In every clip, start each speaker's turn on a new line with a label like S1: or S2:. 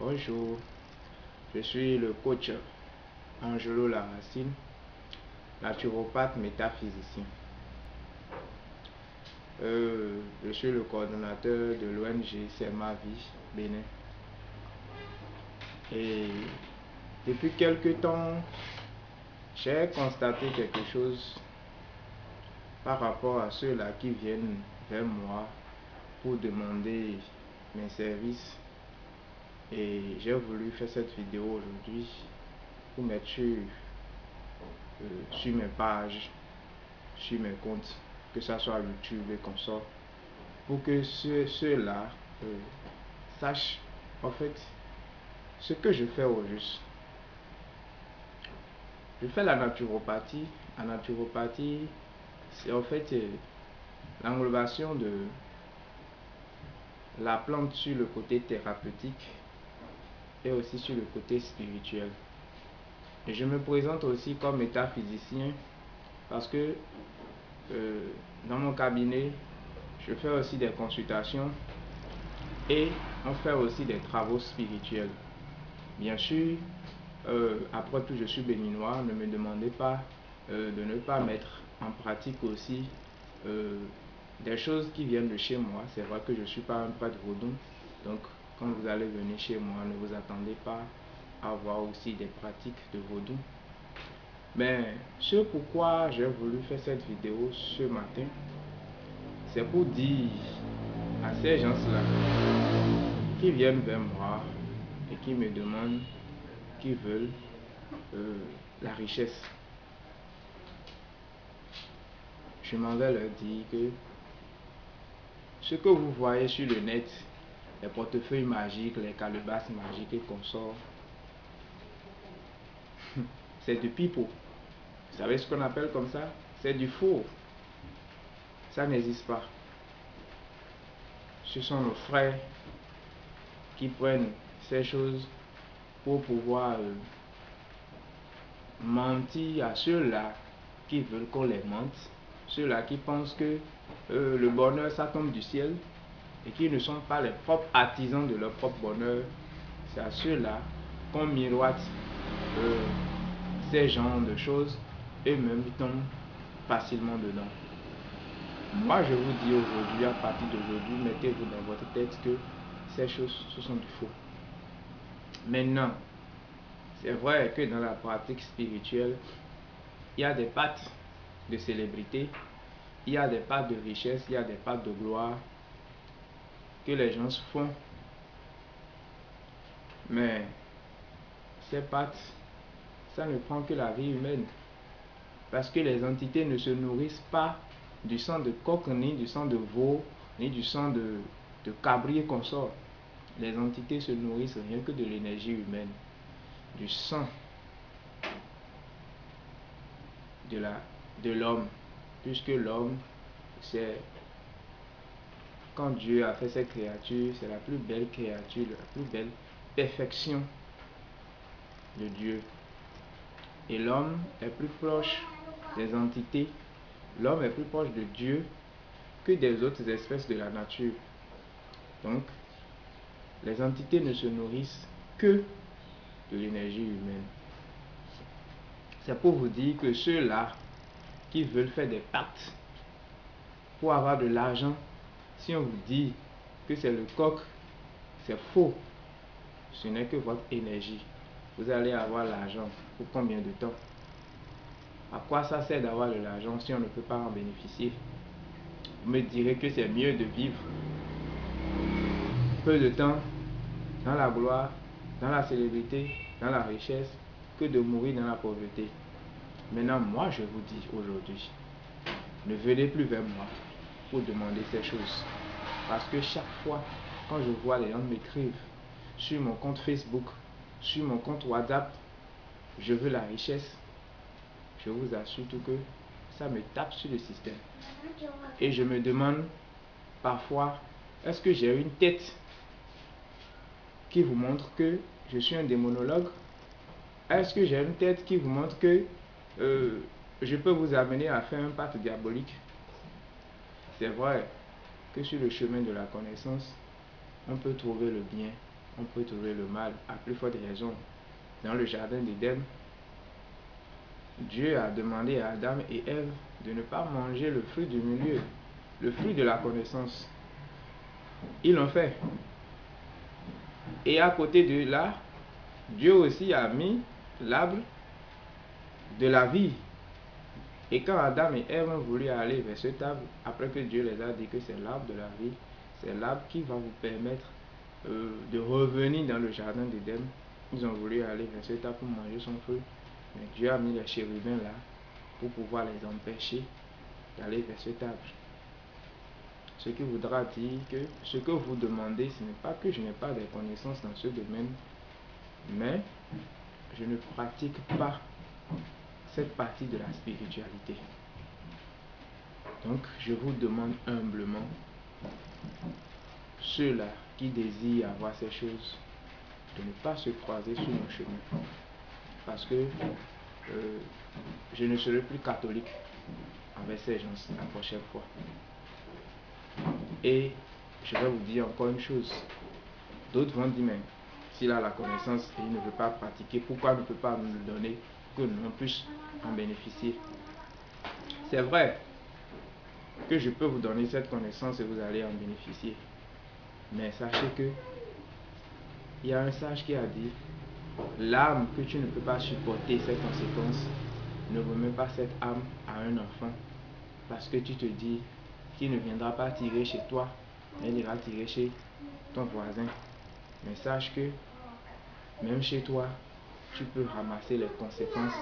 S1: Bonjour, je suis le coach Angelo Laracine, naturopathe métaphysicien. Je suis le coordonnateur de l'ONG C'est ma vie, Bénin. Et depuis quelque temps, j'ai constaté quelque chose par rapport à ceux-là qui viennent vers moi pour demander mes services. Et j'ai voulu faire cette vidéo aujourd'hui pour mettre sur mes pages, sur mes comptes, que ce soit YouTube et consorts, pour que ceux-là sachent en fait ce que je fais au juste. Je fais la naturopathie. La naturopathie, c'est en fait l'englobation de la plante sur le côté thérapeutique et aussi sur le côté spirituel. Et je me présente aussi comme métaphysicien parce que dans mon cabinet, je fais aussi des consultations et on fait aussi des travaux spirituels. Bien sûr, après tout, je suis béninois, ne me demandez pas de ne pas mettre en pratique aussi des choses qui viennent de chez moi. C'est vrai que je ne suis pas un prêtre vaudou, donc quand vous allez venir chez moi, ne vous attendez pas à avoir aussi des pratiques de vaudou. Mais ce pourquoi j'ai voulu faire cette vidéo ce matin, c'est pour dire à ces gens-là qui viennent vers moi et qui me demandent, qui veulent la richesse. Je m'en vais leur dire que ce que vous voyez sur le net, les portefeuilles magiques, les calebasses magiques et consorts, c'est du pipeau. Vous savez ce qu'on appelle comme ça? C'est du faux. Ça n'existe pas. Ce sont nos frères qui prennent ces choses pour pouvoir mentir à ceux-là qui veulent qu'on les mente, ceux-là qui pensent que le bonheur ça tombe du ciel et qui ne sont pas les propres artisans de leur propre bonheur. C'est à ceux-là qu'on miroite ces genres de choses, eux-mêmes tombent facilement dedans. Moi je vous dis aujourd'hui, à partir d'aujourd'hui, mettez-vous dans votre tête que ces choses, ce sont du faux. Maintenant, c'est vrai que dans la pratique spirituelle, il y a des pattes de célébrité, il y a des pattes de richesse, il y a des pattes de gloire que les gens se font. Mais ces pattes, ça ne prend que la vie humaine. Parce que les entités ne se nourrissent pas du sang de coq, ni du sang de veau, ni du sang de cabri et consort. Les entités se nourrissent rien que de l'énergie humaine, du sang de l'homme. Puisque l'homme, c'est quand Dieu a fait cette créature, c'est la plus belle créature, la plus belle perfection de Dieu. Et l'homme est plus proche des entités, l'homme est plus proche de Dieu que des autres espèces de la nature. Donc, les entités ne se nourrissent que de l'énergie humaine. C'est pour vous dire que ceux-là qui veulent faire des pactes pour avoir de l'argent, si on vous dit que c'est le coq, c'est faux. Ce n'est que votre énergie. Vous allez avoir l'argent pour combien de temps? À quoi ça sert d'avoir de l'argent si on ne peut pas en bénéficier? Vous me direz que c'est mieux de vivre peu de temps dans la gloire, dans la célébrité, dans la richesse, que de mourir dans la pauvreté. Maintenant, moi je vous dis aujourd'hui, ne venez plus vers moi pour demander ces choses. Parce que chaque fois, quand je vois les gens m'écrivent sur mon compte Facebook, sur mon compte WhatsApp, je veux la richesse, je vous assure tout que ça me tape sur le système. Et je me demande parfois, est-ce que j'ai une tête qui vous montre que je suis un démonologue? Est-ce que j'ai une tête qui vous montre que je peux vous amener à faire un pacte diabolique? C'est vrai que sur le chemin de la connaissance, on peut trouver le bien, on peut trouver le mal. À plus forte raison, dans le jardin d'Éden, Dieu a demandé à Adam et Ève de ne pas manger le fruit du milieu, le fruit de la connaissance. Ils l'ont fait. Et à côté de là, Dieu aussi a mis l'arbre de la vie. Et quand Adam et Ève ont voulu aller vers cet arbre, après que Dieu les a dit que c'est l'arbre de la vie, c'est l'arbre qui va vous permettre de revenir dans le jardin d'Éden, ils ont voulu aller vers cet arbre pour manger son fruit. Mais Dieu a mis les chérubins là pour pouvoir les empêcher d'aller vers cet arbre. Ce qui voudra dire que ce que vous demandez, ce n'est pas que je n'ai pas de connaissances dans ce domaine, mais je ne pratique pas cette partie de la spiritualité. Donc, je vous demande humblement, ceux-là qui désirent avoir ces choses, de ne pas se croiser sur mon chemin. Parce que je ne serai plus catholique avec ces gens la prochaine fois. Et je vais vous dire encore une chose. D'autres vont dire, mais s'il a la connaissance et il ne veut pas pratiquer, pourquoi il ne peut pas nous le donner, que nous puissions en bénéficier? C'est vrai que je peux vous donner cette connaissance et vous allez en bénéficier. Mais sachez que il y a un sage qui a dit, l'âme que tu ne peux pas supporter ses conséquences, ne remets pas cette âme à un enfant. Parce que tu te dis qu'il ne viendra pas tirer chez toi, mais il ira tirer chez ton voisin. Mais sache que même chez toi, tu peux ramasser les conséquences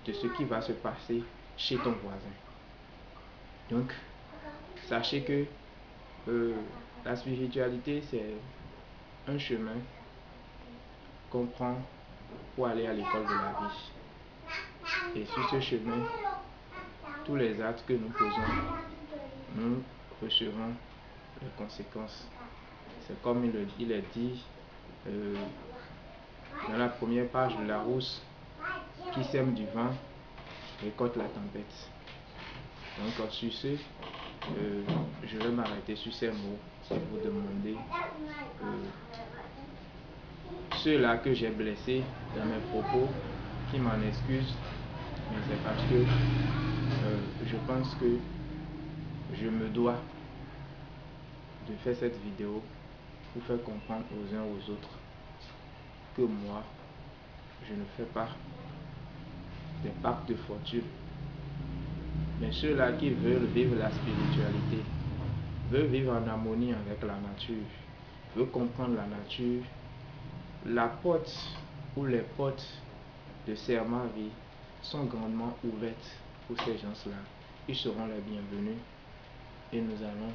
S1: de ce qui va se passer chez ton voisin. Donc, sachez que la spiritualité, c'est un chemin qu'on prend pour aller à l'école de la vie. Et sur ce chemin, tous les actes que nous posons, nous recevrons les conséquences. C'est comme il est dit dans la première page de Larousse, qui sème du vent récolte la tempête. Donc sur ce, je vais m'arrêter sur ces mots et vous demander ceux-là que j'ai blessés dans mes propos, qui m'en excusent, mais c'est parce que je pense que je me dois de faire cette vidéo pour faire comprendre aux uns aux autres que moi, je ne fais pas des pactes de fortune. Mais ceux-là qui veulent vivre la spiritualité, veulent vivre en harmonie avec la nature, veulent comprendre la nature, la porte ou les portes de Serma Vie sont grandement ouvertes pour ces gens-là. Ils seront les bienvenus et nous allons